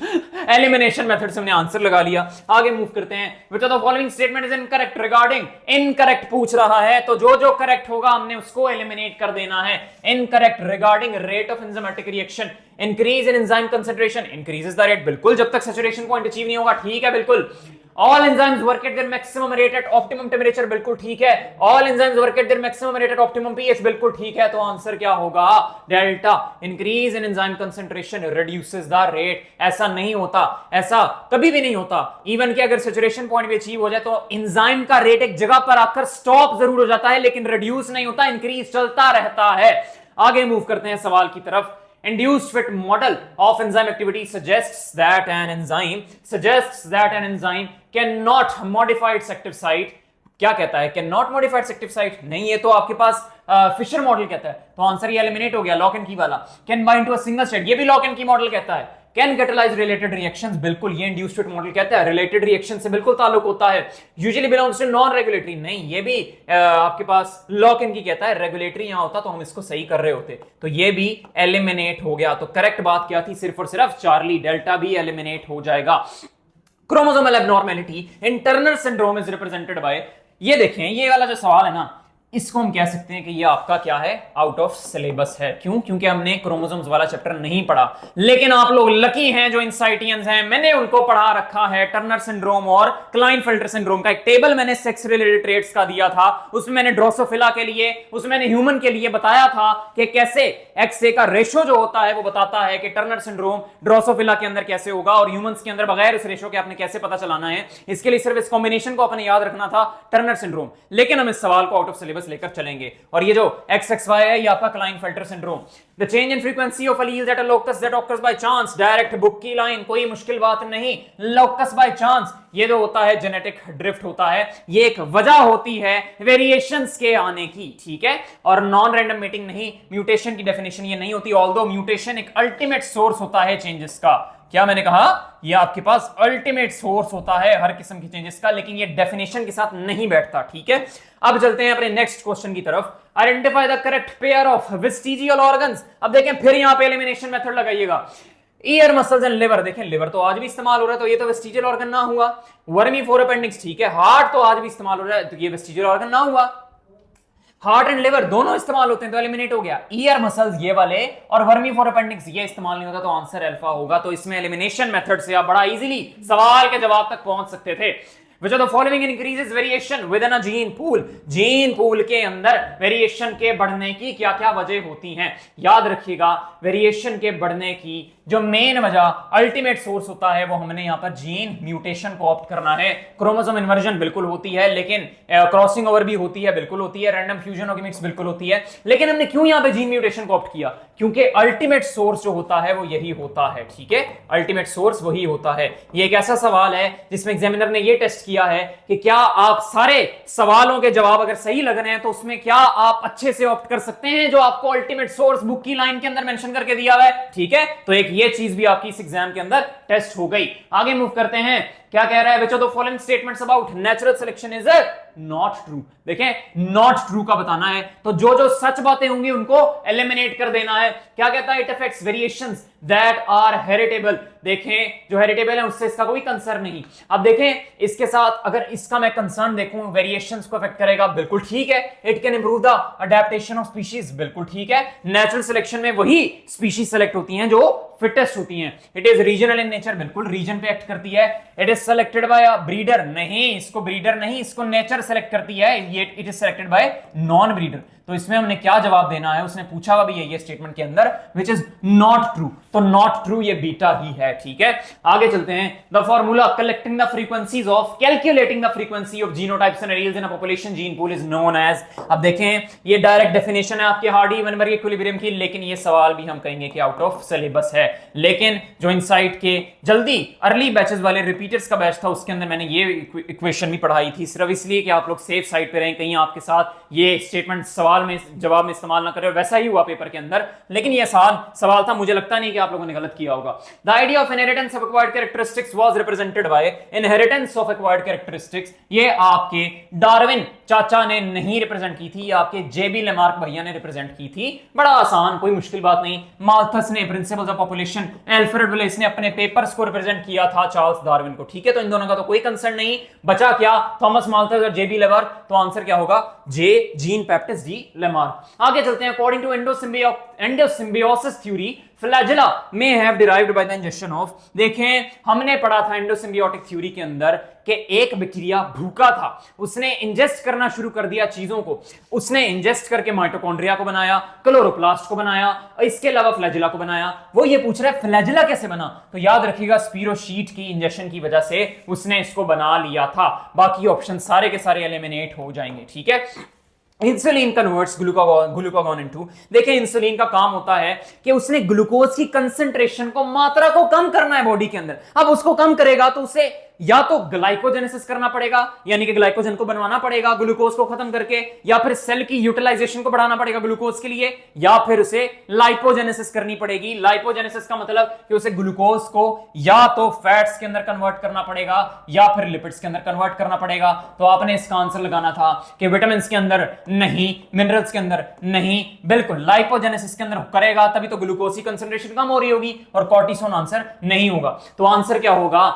एलिमिनेशन मेथड से हमने आंसर लगा लिया। आगे मूव करते हैं, which of the following statement is incorrect regarding, incorrect पूछ रहा है, तो जो जो करेक्ट होगा हमने उसको एलिमिनेट कर देना है। Incorrect regarding rate of enzymatic reaction, increase in enzyme concentration increases the rate, बिल्कुल, जब तक सैचुरेशन पॉइंट अचीव नहीं होगा। ठीक है, बिल्कुल। All enzymes work at their maximum rate at optimum temperature, बिल्कुल ठीक है। All enzymes work at their maximum rate at optimum pH, बिल्कुल ठीक है। तो आंसर क्या होगा? Delta. Increase in enzyme concentration reduces the rate. ऐसा नहीं होता, ऐसा कभी भी नहीं होता। इवन कि अगर सैचुरेशन पॉइंट भी अचीव हो जाए तो एंजाइम का रेट एक जगह पर आकर स्टॉप जरूर हो जाता है, लेकिन रिड्यूस नहीं होता, इंक्रीज चलता रहता है। आगे मूव करते हैं सवाल की तरफ। Induced fit model of enzyme activity suggests that an enzyme cannot modify its active site. क्या कहता है? Cannot modify its active site? नहीं, ये तो आपके पास फिशर मॉडल कहता है, तो आंसर ये एलिमिनेट हो गया। लॉक एंड की वाला can bind to a single state, ये भी लॉक एंड की मॉडल कहता है। कैन कैटलाइज रिलेटेड रिएक्शंस, बिल्कुल ये इंड्यूस्ड फिट मॉडल कहता है, रिलेटेड रिएक्शन से बिल्कुल ताल्लुक होता है। Usually belongs to non regulatory, नहीं ये भी आपके पास लॉक एंड की कहता है। रेगुलेटरी यहां होता तो हम इसको सही कर रहे होते, तो ये भी एलिमिनेट हो गया। तो करेक्ट बात क्या थी? सिर्फ और सिर्फ चार्ली। डेल्टा भी एलिमिनेट हो जाएगा। Chromosomal abnormality in Turner syndrome is represented by, ये देखें, ये वाला जो सवाल है ना, इसको हम कह सकते हैं कि ये आपका क्या है? आउट ऑफ सिलेबस है। क्यों? क्योंकि हमने क्रोमोसोम्स वाला चैप्टर नहीं पढ़ा। लेकिन आप लोग लकी हैं जो इंसाइटियंस हैं, मैंने उनको पढ़ा रखा है। टर्नर सिंड्रोम और क्लाइनफेल्टर सिंड्रोम का एक टेबल मैंने सेक्स रिलेटेड ट्रेट्स का दिया था, उसमें मैंने ड्रोसोफिला के लिए, उसमें मैंने ह्यूमन के लिए बताया था कि कैसे एक्स का रेशो जो होता है वो बताता है कि टर्नर सिंड्रोम ड्रोसोफिला के अंदर कैसे होगा और ह्यूमंस के अंदर बगैर उस रेशो के आपने कैसे पता चलाना है। इसके लिए सिर्फ इस कॉम्बिनेशन को अपने याद रखना था, टर्नर सिंड्रोम। लेकिन हम इस सवाल को आउट ऑफ सिलेबस लेकर चलेंगे। और ये जो XXY है ये आपका Klinefelter syndrome. The change in frequency of alleles at a locus that occurs by chance, direct book की लाइन, कोई मुश्किल बात नहीं। लोकस बाय चांस ये जो होता है जेनेटिक ड्रिफ्ट होता है, ये एक वजह होती है वेरिएशंस के आने की, ठीक है। और नॉन रैंडम मीटिंग नहीं, म्यूटेशन की डेफिनेशन ये नहीं होती। ऑल्दो म्यूटेशन एक अल्टीमेट सोर्स होता है चेंजेस का। क्या मैंने कहा? ये आपके पास अल्टीमेट सोर्स होता है हर किस्म की चेंजेस का, लेकिन ये डेफिनेशन के साथ नहीं बैठता, ठीक है। अब चलते हैं अपने नेक्स्ट क्वेश्चन की तरफ। Identify the correct pair of vestigial organs. अब देखें, फिर यहां पे एलिमिनेशन मेथड लगाइएगा। ईयर मसल्स एंड लिवर, देखें लिवर तो आज भी इस्तेमाल हो रहा है, तो ये तो वेस्टिजियल ऑर्गन ना हुआ। वर्मीफोर अपेंडिक्स, ठीक है। हार्ट तो आज भी इस्तेमाल हो रहा है, तो ये वेस्टिजियल ऑर्गन ना हुआ। हार्ट एंड लिवर दोनों इस्तेमाल होते हैं, तो एलिमिनेट हो गया। ईयर मसल्स ये वाले और वर्मीफोर अपेंडिक्स ये इस्तेमाल नहीं होता, तो आंसर अल्फा होगा। तो इसमें एलिमिनेशन मेथड से आप बड़ा इजीली सवाल के जवाब तक पहुंच सकते थे। Which of the following increases variation within a gene pool? Gene pool के अंदर वेरिएशन के बढ़ने की क्या क्या वजह होती हैं? याद रखिएगा, वेरिएशन के बढ़ने की जो मेन वजह, अल्टीमेट सोर्स होता है, वो हमने यहां पर जीन म्यूटेशन को ऑप्ट करना है। क्रोमोसोम इन्वर्जन बिल्कुल होती है, लेकिन क्रॉसिंग ओवर भी होती है, बिल्कुल होती है। रैंडम फ्यूजन ऑफ मिक्स बिल्कुल होती है। लेकिन हमने क्यों यहां पे जीन म्यूटेशन को ऑप्ट किया? क्योंकि अल्टीमेट सोर्स जो होता है वो यही होता है, ठीक है। अल्टीमेट सोर्स वही होता है। ये एक ऐसा सवाल है जिसमें एग्जामिनर ने ये टेस्ट किया है कि क्या आप सारे सवालों के जवाब अगर सही लग रहे हैं तो उसमें क्या आप अच्छे से ऑप्ट कर सकते हैं जो आपको अल्टीमेट सोर्स बुक की लाइन के अंदर मेंशन करके दिया हुआ है, ठीक है। तो एक ये चीज भी आपकी इस एग्जाम के अंदर टेस्ट हो गई। आगे मूव करते हैं। क्या कह रहा है? which of the following statements about natural selection is not true? देखें, नॉट ट्रू का बताना है, तो जो जो सच बातें होंगी उनको एलिमिनेट कर देना है। क्या कहता है? It affects variations that are heritable. देखें, जो हेरिटेबल है उससे इसका कोई कंसर्न नहीं। अब देखें, इसके साथ अगर इसका मैं कंसर्न देखूं, वेरिएशंस को अफेक्ट करेगा, बिल्कुल ठीक है। It can improve the adaptation of species, बिल्कुल ठीक है। नेचुरल सिलेक्शन में वही स्पीशीज सेलेक्ट होती हैं जो फिटेस्ट होती हैं। It is regional in nature, बिल्कुल रीजन पे एक्ट करती है। It is selected bye a breeder, नहीं, इसको ब्रीडर नहीं, इसको नेचर सेलेक्ट करती है। ये it is selected bye non breeder. तो इसमें हमने क्या जवाब देना है? उसने पूछा हुआ भी है ये स्टेटमेंट के अंदर, विच इज नॉट ट्रू। तो नॉट ट्रू ये बीटा ही है, ठीक है। आगे चलते हैं। The formula collecting the frequencies of calculating the frequency of genotypes and alleles in a population gene pool is known as. अब देखें, ये डायरेक्ट डेफिनेशन है आपके हार्डी वेनबर्ग इक्विलिब्रियम की, लेकिन ये सवाल भी हम कहेंगे कि आउट ऑफ सिलेबस है। लेकिन जो इनसाइट के जल्दी अर्ली बैचेस वाले रिपीटर्स का बैच था, उसके अंदर मैंने ये इक्वेशन भी पढ़ाई थी, सिर्फ इसलिए कि आप लोग सेफ साइड पे रहें, कहीं आपके साथ ये स्टेटमेंट सवाल में जवाब में इस्तेमाल ना करें। वैसा ही हुआ पेपर के अंदर, लेकिन ये आसान सवाल था, मुझे लगता नहीं कि आप लोगों ने गलत किया होगा। The idea of inheritance of acquired characteristics was represented by inheritance of acquired characteristics. ये आपके डार्विन चाचा ने नहीं रिप्रेजेंट की थी, आपके जेबी लेमार्क भैया ने रिप्रेजेंट की थी। बड़ा आसान, कोई मुश्किल बात नहीं। माल्थस ने principles of population, Alfred Wallace ने अपने पेपर्स को रिप्रेजेंट किया था चार्ल्स डार्विन को, ठीक है। तो इन दोनों का तो कोई कंसर्न नहीं। बचा क्या? थॉमस माल्थस और जेबी लेमार्क। तो आंसर क्या होगा? J Jean Baptiste de Lamarck. आगे चलते हैं, according to endosymbiosis theory flagella may have derived by the injection of. देखें, हमने पढ़ा था एंडोसिम्बियोटिक थ्योरी के अंदर कि एक बैक्टीरिया भूखा था, उसने इंजेस्ट करना शुरू कर दिया चीजों को, उसने इंजेस्ट करके माइटोकॉन्ड्रिया को बनाया, क्लोरोप्लास्ट को बनाया, इसके अलावा फ्लैजेला को बनाया। वो ये पूछ रहा है फ्लैजेला कैसे बना, तो याद रखिएगा स्पीरोशीट की इंजेक्शन की वजह से उसने इसको बना लिया था। बाकी ऑप्शन सारे के सारे एलिमिनेट हो जाएंगे, ठीक है। इंसुलिन कन्वर्ट्स ग्लूकागॉन इनटू, देखिए इंसुलिन का काम होता है कि उसने ग्लूकोज की कंसंट्रेशन को, मात्रा को कम करना है बॉडी के अंदर। अब उसको कम करेगा तो उसे या तो ग्लाइकोजेनेसिस करना पड़ेगा, यानी कि ग्लाइकोजन को बनवाना पड़ेगा ग्लूकोज को खत्म करके, या फिर सेल की यूटिलाइजेशन को बढ़ाना पड़ेगा ग्लूकोज के लिए, या फिर उसे लाइपोजेनेसिस करनी पड़ेगी। लाइपोजेनेसिस का मतलब कि उसे ग्लूकोज को या तो फैट्स के अंदर कन्वर्ट करना पड़ेगा या फिर लिपिड्स के अंदर कन्वर्ट करना पड़ेगा। तो आपने इसका आंसर लगाना था कि विटामिन के अंदर नहीं, मिनरल्स के अंदर नहीं, बिल्कुल लाइपोजेनेसिस के अंदर करेगा तभी तो ग्लूकोज की कंसंट्रेशन कम हो रही होगी, और कॉर्टिसोन आंसर नहीं होगा। तो आंसर क्या होगा,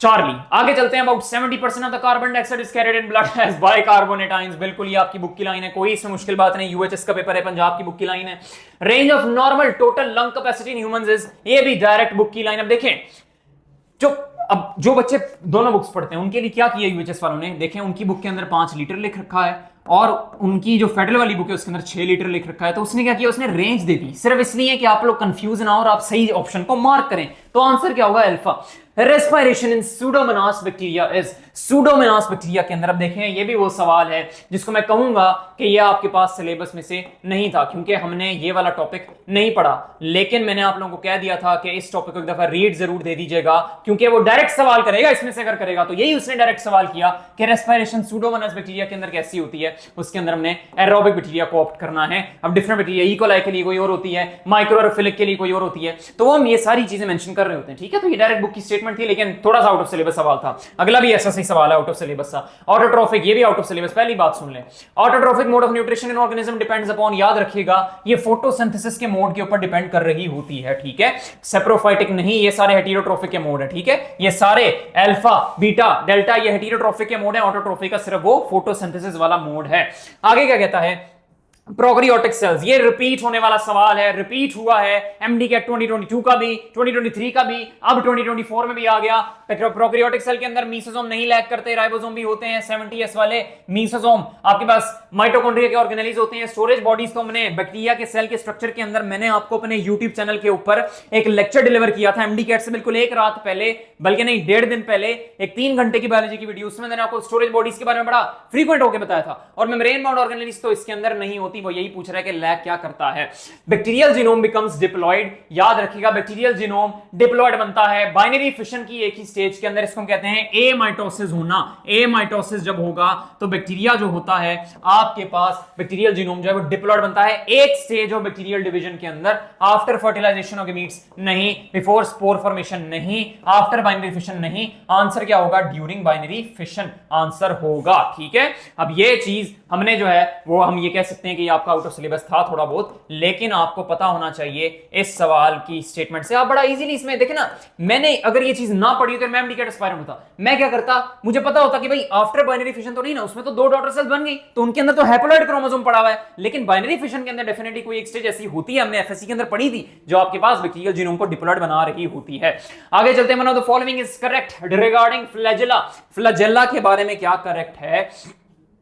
चार्ली। आगे चलते हैं, about 70% of the carbon dioxide is carried in blood as bicarbonate, बिल्कुल ये आपकी बुक की लाइन है, कोई इसमें मुश्किल बात नहीं, यूएचएस का पेपर है, पंजाब की बुक की लाइन है। Range of normal total lung capacity in humans is, ये भी डायरेक्ट बुक की लाइन। अब देखें, जो बच्चे दोनों बुक्स पढ़ते हैं उनके लिए क्या किया यूएचएस वालों ने, देखें उनकी बुक के अंदर 5 लीटर लिख रखा है और उनकी जो फेडरल वाली बुक है उसके अंदर 6 लीटर लिख रखा है। तो उसने क्या किया, उसने रेंज दे दी, सिर्फ इसलिए कि आप लोग कंफ्यूज ना हो और आप सही ऑप्शन को मार्क करें। तो आंसर क्या होगा, alpha. Respiration in Pseudomonas bacteria is, Pseudomonas bacteria के अंदर, अब देखें ये भी वो सवाल है जिसको मैं कहूंगा कि ये आपके पास सिलेबस में से नहीं था, क्योंकि हमने ये वाला टॉपिक नहीं पढ़ा। लेकिन मैंने आप लोगों को कह दिया था कि इस टॉपिक को एक दफा रीड जरूर दे दीजिएगा, क्योंकि वो डायरेक्ट सवाल करेगा इसमें से, अगर करेगा तो यही उसने डायरेक्ट सवाल किया कि रेस्पिरेशन सूडोमोनास बैक्टीरिया के अंदर कैसी होती है। उसके अंदर हमने एरोबिक बैक्टीरिया को ऑप्ट करना है। अब डिफरेंट बैक्टीरिया, ई कोलाई के लिए कोई और होती है, माइक्रोफिलिक के लिए कोई और होती है, तो हम ये सारी चीजें मेंशन कर रहे होते हैं, ठीक है। तो ये डायरेक्ट बुक की स्टेटमेंट थी, लेकिन थोड़ा आउट ऑफ सिलेबस सवाल था। अगला भी ऐसा सही सवाल है, आउट ऑफ सिलेबस था। ऑटोट्रोफिक, ये भी आउट ऑफ सिलेबस, पहली बात सुन ले। Autotrophic mode of nutrition in organism depends upon, याद रखिएगा ये फोटोसिंथेसिस के मोड के ऊपर डिपेंड कर रही होती है, ठीक है। सेप्रोफाइटिक नहीं, ये सारे हेटेरोट्रोफिक के मोड है, ठीक है। ये सारे अल्फा बीटा डेल्टा ये हेटेरोट्रोफिक के मोड है, ऑटोट्रोफिक का सिर्फ वो फोटोसिंथेसिस वाला मोड है। आगे क्या कहता है, प्रोकैरियोटिक सेल्स, ये रिपीट होने वाला सवाल है, रिपीट हुआ है एमडी के 2022 का भी, 2023 का भी, अब 2024 में भी आ गया। प्रोकैरियोटिक सेल के अंदर मीसोसोम नहीं लैक करते, राइबोसोम भी होते हैं, 70s वाले मीसोसोम। आपके पास माइटोकॉन्ड्रिया के ऑर्गेनेल्स होते हैं, स्टोरेज बॉडीज। तो हमने बैक्टीरिया के सेल के स्ट्रक्चर के अंदर मैंने आपको अपने यूट्यूब चैनल के ऊपर एक लेक्चर डिलीवर किया था एमडी कैट से बिल्कुल एक रात पहले, बल्कि नहीं 1.5 दिन पहले, एक 3 घंटे की बायोलॉजी की वीडियो, उसमें मैंने आपको स्टोरेज बॉडीज के बारे में बड़ा फ्रीक्वेंट होकर बताया था। और मेम्ब्रेन बाउंड ऑर्गेनेल्स तो इसके अंदर नहीं होती। वो यही पूछ रहा है कि लैक क्या करता है। बैक्टीरियल जीनोम बिकम्स डिप्लॉयड, याद रखिएगा बैक्टीरियल जीनोम डिप्लॉयड बनता है बाइनरी फिशन की एक ही स्टेज के अंदर, इसको हम कहते हैं ए माइटोसिस होना। ए माइटोसिस जब होगा तो बैक्टीरिया जो होता है आपके पास, बैक्टीरियल जीनोम जो है वो डिप्लॉयड बनता है एक स्टेज ऑफ बैक्टीरियल डिवीजन के अंदर, आफ्टर फर्टिलाइजेशन ऑफ गैमीट्स नहीं, बिफोर स्पोर फॉर्मेशन नहीं, आफ्टर बाइनरी फिशन नहीं। आंसर क्या होगा, ड्यूरिंग बाइनरी फिशन आंसर होगा, ठीक है। अब ये चीज हमने जो है वो हम ये कह सकते हैं कि आपका आउट ऑफ सिलेबस था थोड़ा बहुत, लेकिन आपको पता होना चाहिए इस सवाल की स्टेटमेंट से आप बड़ा इजीली इसमें देखें ना। मैंने अगर ये चीज ना पढ़ी तो मैं एमडी कैट एस्पायरेंट होता, मैं क्या करता, मुझे पता होता कि भाई आफ्टर बाइनरी फिशन तो नहीं ना, उसमें तो 2 डॉटर सेल्स बन गई, तो उनके अंदर तो हैप्लॉइड क्रोमोसोम पड़ा हुआ है, लेकिन बाइनरी फिशन के अंदर डेफिनेटली कोई एक स्टेज ऐसी होती है, हमने एफएससी के अंदर पढ़ी थी, जो आपके पास बैक्टीरियल जीनोम को डिप्लॉयड बना रही होती है। आगे चलते हैं, one of the following is correct regarding flagella. Flagella के बारे में क्या करेक्ट है,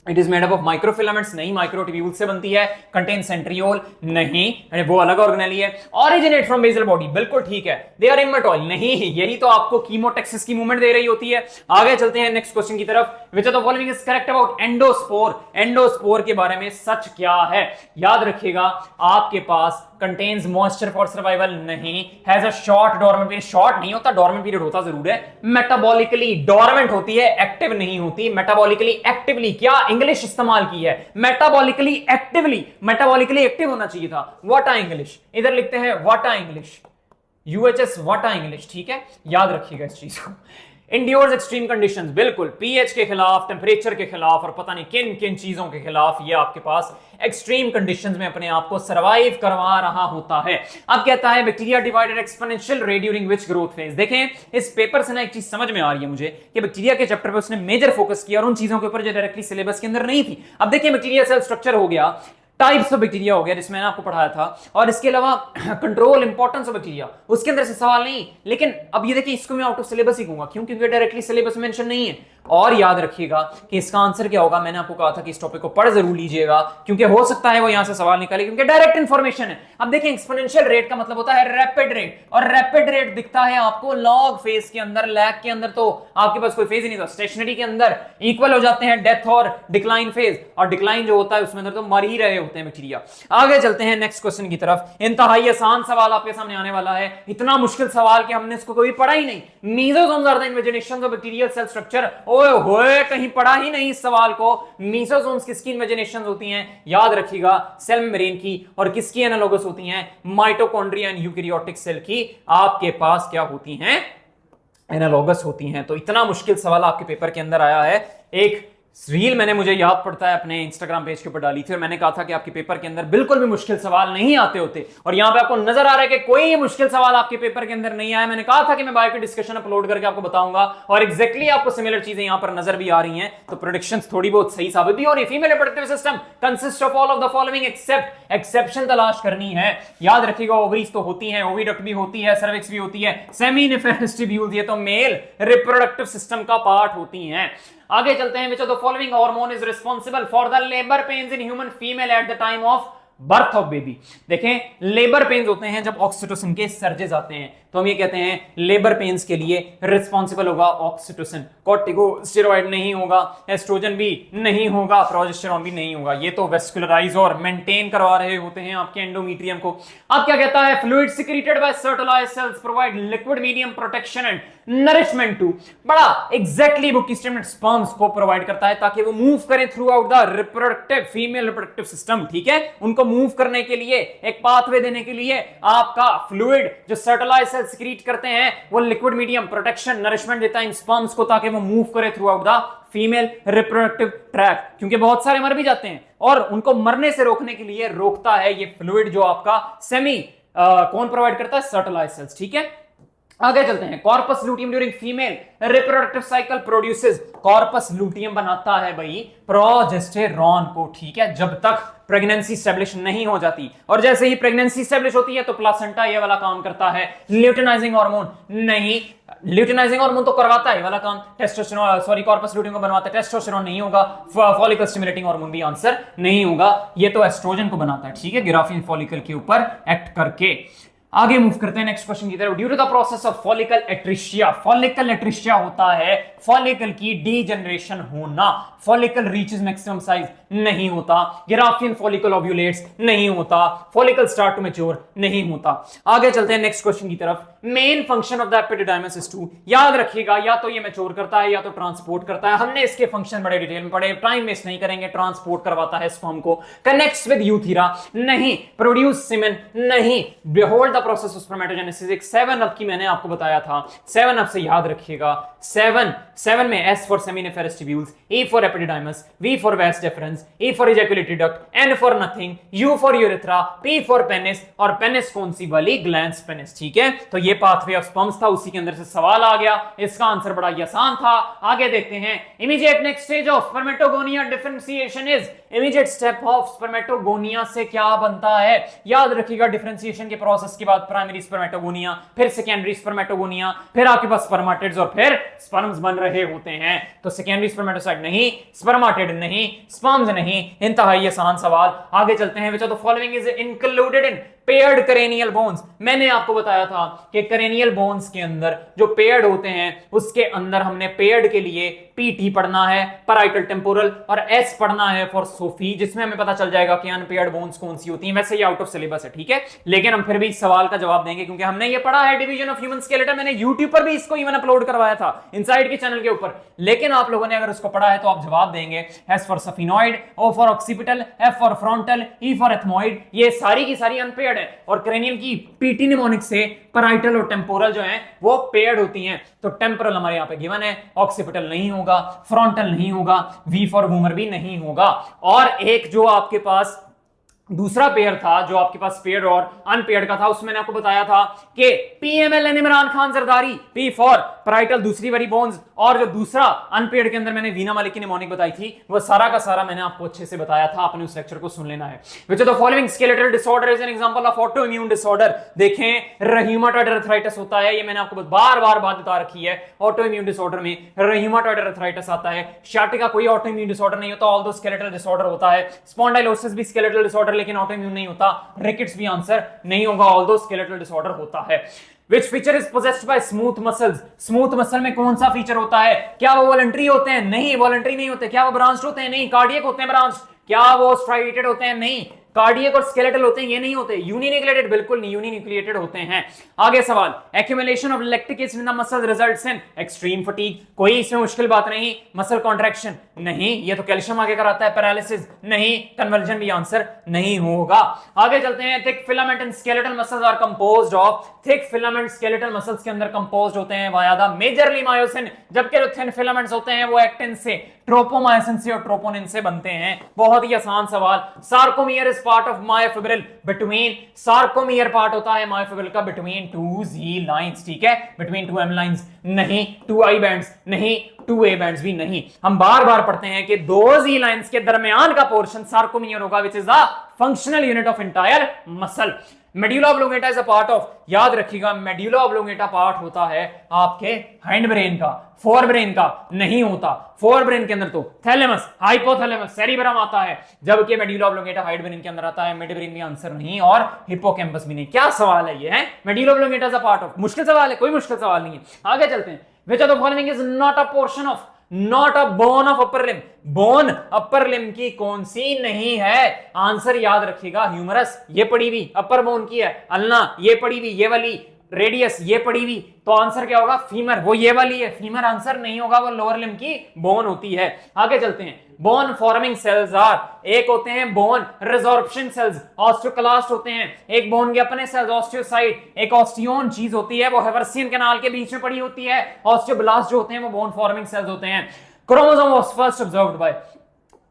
it is made up of microfilaments नहीं, माइक्रोट्यूब्यूल से बनती है, कंटेन सेंट्रियोल नहीं, वो अलग ऑर्गेनेली है, ओरिजिनेट फ्रॉम बेसल बॉडी बिल्कुल ठीक है, दे आर इम्मेटॉइल नहीं, यही तो आपको कीमोटेक्सिस की मूवमेंट दे रही होती है। आगे चलते हैं नेक्स्ट क्वेश्चन की तरफ, which of the following is correct about endospore. Endospore के बारे में सच क्या है, याद रखिएगा आपके पास कंटेन्स मॉइस्चर फॉर सर्वाइवल नहीं, has a short dormant period, short नहीं होता, डोरमेंट पीरियड होता जरूर है, मेटाबॉलिकली डोरमेंट होती है, एक्टिव नहीं होती, मेटाबॉलिकली एक्टिवली, क्या इंग्लिश इस्तेमाल की है, मेटाबॉलिकली एक्टिवली, मेटाबॉलिकली एक्टिव होना चाहिए था, व्हाट आ इंग्लिश, इधर लिखते हैं what a English, UHS what a English, ठीक है, याद रखिएगा इस चीज को। इंड्योर्स एक्सट्रीम कंडीशंस, बिल्कुल पीएच के खिलाफ, टेम्परेचर के खिलाफ और पता नहीं किन किन चीजों के खिलाफ ये आपके पास एक्सट्रीम कंडीशंस में अपने आप को सरवाइव करवा रहा होता है। अब कहता है bacteria divided exponential rate during which growth phase. देखें इस पेपर से ना एक चीज समझ में आ रही है मुझे कि बैक्टीरिया के चैप्टर पे उसने मेजर फोकस किया और उन चीजों के ऊपर जो डायरेक्टली सिलेबस के अंदर नहीं थी। अब देखिए बैक्टीरिया सेल स्ट्रक्चर हो गया, टाइप्स ऑफ बैक्टीरिया हो गया जिसमें मैंने आपको पढ़ाया था, और इसके अलावा कंट्रोल इंपॉर्टेंस ऑफ बैक्टीरिया, उसके अंदर से सवाल नहीं। लेकिन अब ये देखिए, इसको मैं आउट ऑफ सिलेबस ही कहूंगा, क्यों? क्योंकि डायरेक्टली सिलेबस मेंशन नहीं है। और याद रखिएगा कि इसका आंसर क्या होगा, मैंने आपको कहा था कि इस टॉपिक को पढ़ जरूर लीजिएगा, क्योंकि हो सकता है वो यहां से सवाल निकाले, क्योंकि डायरेक्ट इंफॉर्मेशन है। अब देखिए, एक्सपोनेंशियल रेट का मतलब होता है रैपिड रेट, और रैपिड रेट दिखता है आपको लॉग फेज के अंदर। लैग के अंदर तो आपके पास कोई फेज ही नहीं था, स्टेशनरी के अंदर इक्वल हो जाते हैं डेथ और डिक्लाइन फेज, और डिक्लाइन जो होता है उसमें अंदर तो मर ही रहे होते हैं बैक्टीरिया। आगे चलते हैं नेक्स्ट क्वेश्चन की तरफ। इंतहाई आसान सवाल आपके सामने आने वाला है, इतना मुश्किल सवाल कि हमने इसको कभी पढ़ा ही नहीं। Mesosomes are the invaginations of bacterial cell structure. ओए होए, कहीं पढ़ा ही नहीं इस सवाल को। मेसोसोम्स किसकी इन्वेजिनेशंस होती हैं? याद रखिएगा, सेल मेम्ब्रेन की। और किसकी एनालॉगस होती हैं? माइटोकॉन्ड्रिया एंड यूकैरियोटिक सेल की आपके पास क्या होती हैं? एनालॉगस होती हैं। तो इतना मुश्किल सवाल आपके पेपर के अंदर आया है। एक रील मैंने, मुझे याद पड़ता है, अपने इंस्टाग्राम पेज के ऊपर डाली थी, और मैंने कहा था कि आपके पेपर के अंदर बिल्कुल भी मुश्किल सवाल नहीं आते होते, और यहां पे आपको नजर आ रहा है कि कोई मुश्किल सवाल आपके पेपर के अंदर नहीं आया। मैंने कहा था कि मैं बायो की डिस्कशन अपलोड करके आपको बताऊंगा, और एग्जैक्टली आपको सिमिलर चीजें यहां पर नजर भी आ रही हैं। तो प्रेडिक्शंस थोड़ी बहुत सही साबित भी हो रही। Female reproductive system consist of all of the following except, exception तलाश करनी है। याद रखिएगा, ओवरीज तो होती हैं, ओविडक्ट भी होती है, सर्विक्स भी होती है, सेमिनिफेरस ट्यूब्यूल्स, ये तो मेल रिप्रोडक्टिव सिस्टम का पार्ट होती हैं। आगे चलते हैं। Which of the following hormone is responsible for the labour pains in human female at the time of birth of baby? देखें, लेबर पेन्स होते हैं जब ऑक्सीटोसिन के सर्जेस आते हैं, तो हम ये कहते हैं लेबर पेन्स के लिए रिस्पांसिबल होगा ऑक्सीटोसिन। कॉर्टिकोस्टेरॉइड नहीं होगा, एस्ट्रोजन भी नहीं होगा, प्रोजेस्टेरॉन भी नहीं होगा। ये तो वेस्कुलराइज और मेंटेन करवा रहे होते हैं आपके एंडोमेट्रियम को। अब क्या कहता है? Fluid secreted by Sertoli's cells provide liquid medium protection and nourishment to. बड़ा एग्जैक्टली बुक की स्टेटमेंट स्पर्म्स को प्रोवाइड करता है ताकि वो मूव करें throughout the reproductive female reproductive system. ठीक है, उनको मूव करने के लिए, एक पाथवे देने के लिए आपका फ्लूइड जो सर्टोलाइज सेल्स सिक्रीट करते हैं वो लिक्विड मीडियम प्रोटेक्शन नरिशमेंट देता है इन स्पर्म्स को, ताकि वो मूव करे through out the female reproductive tract. क्योंकि बहुत सारे मर भी जाते हैं, और उनको मरने से रोकने के लिए रोकता है ये फ्लूइड जो आपका कौन प्रोवाइड करता है? सर्टोलाइज सेल्स। ठीक है, आगे चलते हैं। Corpus luteum during female reproductive cycle produces, corpus luteum बनाता है भाई प्रोजेस्टेरॉन को। ठीक है, जब तक प्रेगनेंसी स्टैब्लिश नहीं हो जाती, और जैसे ही प्रेगनेंसी स्टैब्लिश होती है तो प्लासेंटा ये वाला काम करता है। ल्यूटिनाइजिंग हार्मोन नहीं, ल्यूटिनाइजिंग हार्मोन तो करवाता है ये वाला काम, टेस्टोस्टेरोन, सॉरी, कॉर्पस लूटियम को बनवाता है, टेस्टोस्टेरोन नहीं होगा। फॉलिकल स्टिमुलेटिंग हार्मोन भी आंसर नहीं होगा, ये तो एस्ट्रोजन को बनाता है। ठीक है, गिराफिन फॉलिकल के ऊपर एक्ट करके। आगे मूव करते हैं नेक्स्ट क्वेश्चन की तरफ। Due to the process of follicle atresia, follicle atresia होता है फॉलिकल की डीजनरेशन होना। फॉलिकल रीचेस मैक्सिमम साइज नहीं होता, गिराफियन फॉलिकल ओव्यूलेट्स नहीं होता, फॉलिकल स्टार्ट टू मैच्योर नहीं होता। आगे चलते हैं नेक्स्ट क्वेश्चन की तरफ। Main function of the epididymis is to, याद रखिएगा, या तो ये मैच्योर करता है या तो ट्रांसपोर्ट करता है। हमने इसके फंक्शन बड़े डिटेल में पढ़े, टाइम वेस्ट नहीं करेंगे। ट्रांसपोर्ट करवाता है स्पर्म को, कनेक्ट्स विद यूथीरा नहीं, प्रोड्यूस सीमेन नहीं, behold the process of spermatogenesis. एक 7 अप की मैंने आपको बताया था, 7 अप से याद रखिएगा। 7 में S for seminiferous tubules, E for epididymis, V for vas deferens, E for ejaculatory duct, N for nothing, U for urethra, P for penis, और पेनिस कौन सी वाली? Glands penis. ठीक है, तो ये पाथवे ऑफ स्पर्म्स था, उसी के अंदर से सवाल आ गया। इसका आंसर बड़ा ही आसान था। आगे देखते हैं। Immediate next stage of spermatogonia differentiation is, immediate step of spermatogonia से क्या बनता है? याद रखिएगा, डिफरेंशिएशन के प्रोसेस के बाद प्राइमरी स्पर्मेटोगोनिया, फिर सेकेंडरी स्पर्मेटोगोनिया, फिर आपके पास स्पर्मेटिड्स, और फिर स्पर्म्स बन रहे होते हैं। तो सेकेंडरी स्पर्मेटोसाइट नहीं, स्पर्मेटिड नहीं, स्पर्म्स नहीं। इंतहाई आसान सवाल। आगे चलते हैं। Which of the following is included in paired cranial bones? मैंने आपको बताया था कि करेनियल बोन्स के अंदर जो पेयर्ड होते हैं उसके अंदर हमने पेयर्ड के लिए पीटी पढ़ना है, पैराइटल टेम्पोरल, और एस पढ़ना है फॉर सोफी, जिसमें हमें पता चल जाएगा कि अनपेयर्ड बोन्स कौन सी होती हैं। वैसे ये आउट ऑफ सिलेबस है, ठीक है, लेकिन हम फिर भी इस सवाल का जवाब देंगे क्योंकि हमने ये पढ़ा है डिवीजन ऑफ ह्यूमन स्केलेटन। मैंने यूट्यूब पर भी इसको इवन अपलोड करवाया था इनसाइड के चैनल के ऊपर, लेकिन आप लोगों ने अगर उसको पढ़ा है तो आप जवाब देंगे। S for sphenoid, O for occipital, F for frontal, E for ethmoid, ये सारी की सारी अनपेयर्ड है, और क्रेनियल की पीटी निमोनिक से पैराइटल और टेम्पोरल जो है वो पेयर्ड होती हैं। तो टेम्पोरल हमारे यहां पे गिवन है, ऑक्सीपिटल नहीं होगा, फ्रंटल नहीं होगा, वी फॉर वूमर भी नहीं होगा। और एक जो आपके पास दूसरा पेयर था, जो आपके पास पेयर और अनपेयर्ड का था, उसमें मैंने आपको बताया था कि PMLN Imran Khan Zardari, P for parietal दूसरी वाली बोन्स, और जो दूसरा अनपेड के अंदर मैंने वीना मालिक की निमोनिक बताई थी, वो सारा का सारा मैंने आपको अच्छे से बताया था, आपने उस लेक्चर को सुन लेना है। विच of the following skeletal disorder is an example of auto immune disorder? देखें, रह्यूमाटॉइड आर्थराइटिस होता है, ये मैंने आपको बार बार बात बता रखी है। ऑटो इम्यून डिसऑर्डर में रह्यूमाटॉइड आर्थराइटिस आता है। शाटिका कोई ऑटो इम्यून डिसऑर्डर नहीं होता, ऑल्दो स्केलेटल डिसऑर्डर होता है। स्पॉन्डाइलोसिस भी स्केलेटल डिसऑर्डर लेकिन ऑटो इम्यून नहीं होता। रिकेट्स भी आंसर नहीं होगा, ऑल्दो स्केलेटल डिसऑर्डर होता है। Which feature is possessed by smooth muscles? Smooth muscle में कौन सा फीचर होता है? क्या वो वॉलंटरी होते हैं? नहीं, वॉलंटरी नहीं होते। क्या वो ब्रांच्ड होते हैं? नहीं। कार्डियक होते हैं ब्रांच? क्या वो स्ट्राइएटेड होते हैं? नहीं। कार्डियक और स्केलेटल होते हैं? ये नहीं होते। यूनिन्यूक्लिएटेड? बिल्कुल नहीं, यूनिन्यूक्लिएटेड होते हैं। आगे सवाल, accumulation of lactic acid in the muscle results in extreme fatigue? कोई इसमें मुश्किल बात नहीं। Muscle contraction? नहीं। ये तो कैल्शियम आगे कराता है। पैरालिसिस? नहीं। कन्वर्जन भी आंसर नहीं होगा। आगे चलते हैं। Thick filament and skeletal muscles are composed of? Thick filament skeletal muscles के अंदर कंपोज्ड होते हैं वाया द मेजरली मायोसिन, जबकि जो थिन फिलामेंट्स होते हैं वो एक्टिन से, ट्रोपोमायोसिन से और ट्रोपोनिन से बनते हैं। बहुत ही आसान सवाल। Sarcomere is part of myofibril between? Sarcomere part होता है मायोफिब्रिल का बिटवीन 2 जी लाइंस, ठीक है, बिटवीन 2 एम लाइंस नहीं, 2 आई बैंड्स नहीं, 2 ए बैंड्स भी नहीं। हम बार बार पढ़ते हैं कि 2 जी लाइंस के दरमियान का पोर्शन सार्कोमियर होगा, which is the functional unit of entire muscle. Medulla oblongata is a part of, याद रखिएगा, मेड्यूला ऑब्लोंगेटा पार्ट होता है आपके हाइंड ब्रेन का, फोर ब्रेन का नहीं होता। फोर ब्रेन के अंदर तो थैलेमस, हाइपोथैलेमस, सेरिबरम आता है, जबकि मेड्यूला ऑब्लोंगेटा हाइंड ब्रेन के अंदर आता है। मिड ब्रेन भी आंसर नहीं और हिप्पोकैम्पस भी नहीं। क्या सवाल है ये? है medulla oblongata is a part of? मुश्किल सवाल है? कोई मुश्किल सवाल नहीं है। आगे चलते हैं। Which of the following is not a portion of, not a bone of upper limb? Bone upper limb की कौन सी नहीं है? आंसर याद रखिएगा, ह्यूमरस ये पड़ी हुई अपर बोन की है, अल्ना ये पड़ी हुई, ये वाली रेडियस ये पड़ी हुई, तो आंसर क्या होगा? फीमर, वो ये वाली है, फीमर आंसर नहीं होगा, वो लोअर लिम की बोन होती है। आगे चलते हैं। बोन फॉर्मिंग सेल्स आर, एक होते हैं बोन रिजॉर्प्शन सेल्स, ऑस्टियोक्लास्ट होते हैं, एक बोन के अपने सेल्स ऑस्टियोसाइट, एक ऑस्टियोन चीज होती है वो हेवर्सियन कैनाल के बीच में पड़ी होती है, ऑस्टियोब्लास्ट जो होते हैं वो बोन फॉर्मिंग सेल्स होते हैं। Chromosome was first observed bye,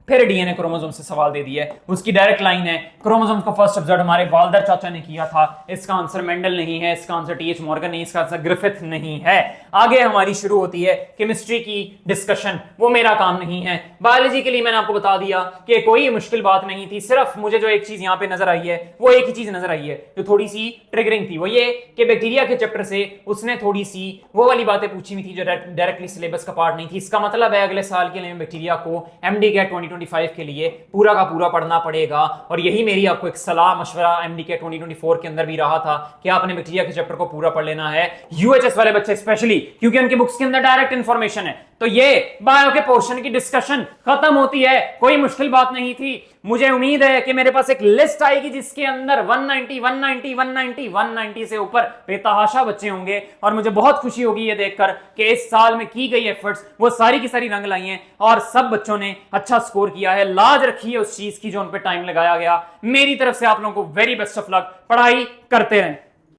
फिर डीएनए क्रोमोसोम से सवाल दे दिया है, उसकी डायरेक्ट लाइन है। क्रोमोसोम को फर्स्ट ऑब्जर्व हमारे वाल्डर चाचा ने किया था। इसका आंसर मेंडल नहीं है, इसका आंसर टीएच मॉर्गन नहीं, इसका आंसर ग्रिफिथ नहीं है। आगे हमारी शुरू होती है केमिस्ट्री की डिस्कशन, वो मेरा काम नहीं है। बायोलॉजी के लिए मैंने आपको बता दिया कि कोई मुश्किल बात नहीं थी, सिर्फ मुझे जो एक चीज यहाँ पे नजर आई है वो एक ही चीज नजर आई है जो थोड़ी सी ट्रिगरिंग थी, वो ये कि बैक्टीरिया के चैप्टर से उसने थोड़ी सी वो वाली बातें पूछी हुई थी जो डायरेक्टली सिलेबस का पार्ट नहीं थी। इसका मतलब है अगले साल के लिए बैक्टीरिया को एमडी कैट 2025 के लिए पूरा का पूरा पढ़ना पड़ेगा। और यही मेरी आपको एक सलाह मशवरा एमडी के 2024 के अंदर भी रहा था कि आपने बैक्टीरिया के चैप्टर को पूरा पढ़ लेना है, यूएचएस वाले बच्चे स्पेशली, क्योंकि उनकी बुक्स के अंदर डायरेक्ट इंफॉर्मेशन है। तो ये बायो के पोर्शन की डिस्कशन खत्म होती है, कोई मुश्किल बात नहीं थी। मुझे उम्मीद है कि मेरे पास एक लिस्ट आएगी जिसके अंदर 190, 190, 190, 190 से ऊपर बेतहाशा बच्चे होंगे, और मुझे बहुत खुशी होगी ये देखकर कि इस साल में की गई एफर्ट्स वो सारी की सारी रंग लाई हैं और सब बच्चों ने अच्छा स्कोर किया है। लाज रखी है उस चीज की जो उन पे टाइम लगाया गया। मेरी तरफ से आप लोगों को वेरी बेस्ट ऑफ लक, पढ़ाई करते रहें।